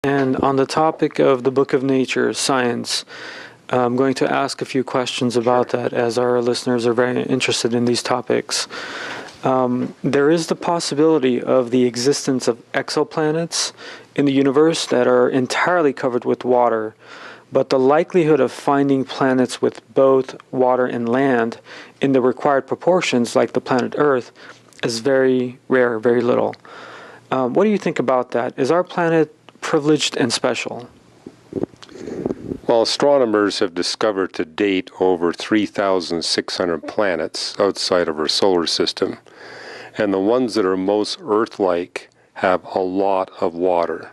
And on the topic of the Book of Nature, science, I'm going to ask a few questions about that, as our listeners are very interested in these topics. There is the possibility of the existence of exoplanets in the universe that are entirely covered with water, but the likelihood of finding planets with both water and land in the required proportions, like the planet Earth, is very rare, very little. What do you think about that? Is our planet privileged and special? Well, astronomers have discovered to date over 3,600 planets outside of our solar system, and the ones that are most Earth-like have a lot of water,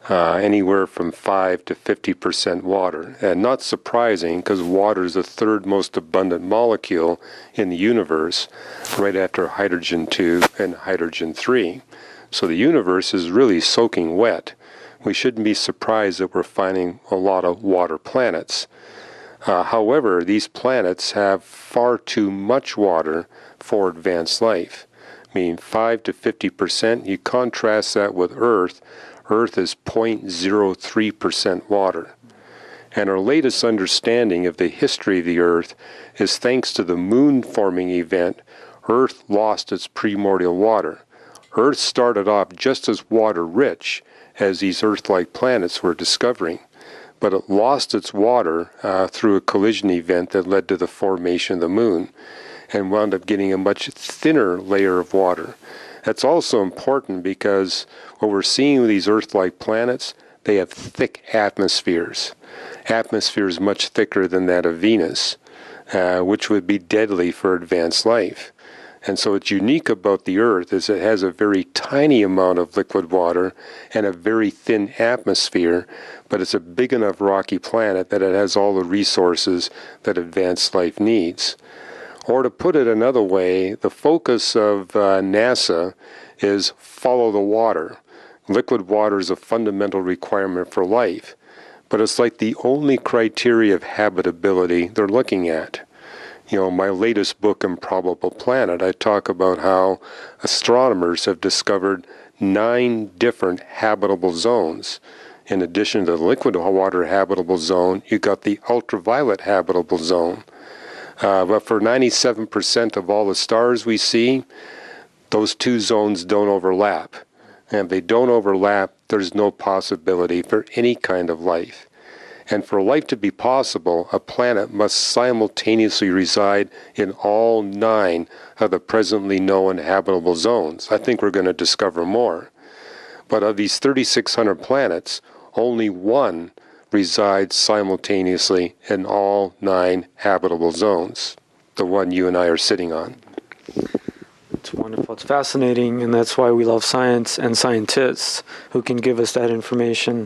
anywhere from 5 to 50% water. And not surprising, because water is the third most abundant molecule in the universe, right after hydrogen 2 and hydrogen 3. So the universe is really soaking wet. We shouldn't be surprised that we're finding a lot of water planets. However, these planets have far too much water for advanced life. I mean, 5 to 50%. You contrast that with Earth. Earth is 0.03% water. And our latest understanding of the history of the Earth is thanks to the moon-forming event, Earth lost its primordial water. Earth started off just as water-rich as these Earth-like planets were discovering, but it lost its water through a collision event that led to the formation of the moon, and wound up getting a much thinner layer of water. That's also important because what we're seeing with these Earth-like planets, they have thick atmospheres. Atmospheres much thicker than that of Venus, which would be deadly for advanced life. And so what's unique about the Earth is it has a very tiny amount of liquid water and a very thin atmosphere, but it's a big enough rocky planet that it has all the resources that advanced life needs. Or to put it another way, the focus of NASA is follow the water. Liquid water is a fundamental requirement for life, but it's like the only criteria of habitability they're looking at. You know, my latest book, Improbable Planet, I talk about how astronomers have discovered 9 different habitable zones. In addition to the liquid water habitable zone, you got the ultraviolet habitable zone. But for 97% of all the stars we see, those 2 zones don't overlap. And if they don't overlap, there's no possibility for any kind of life. And for life to be possible, a planet must simultaneously reside in all 9 of the presently known habitable zones. I think we're going to discover more. But of these 3,600 planets, only 1 resides simultaneously in all 9 habitable zones, the one you and I are sitting on. It's wonderful. It's fascinating, and that's why we love science and scientists who can give us that information.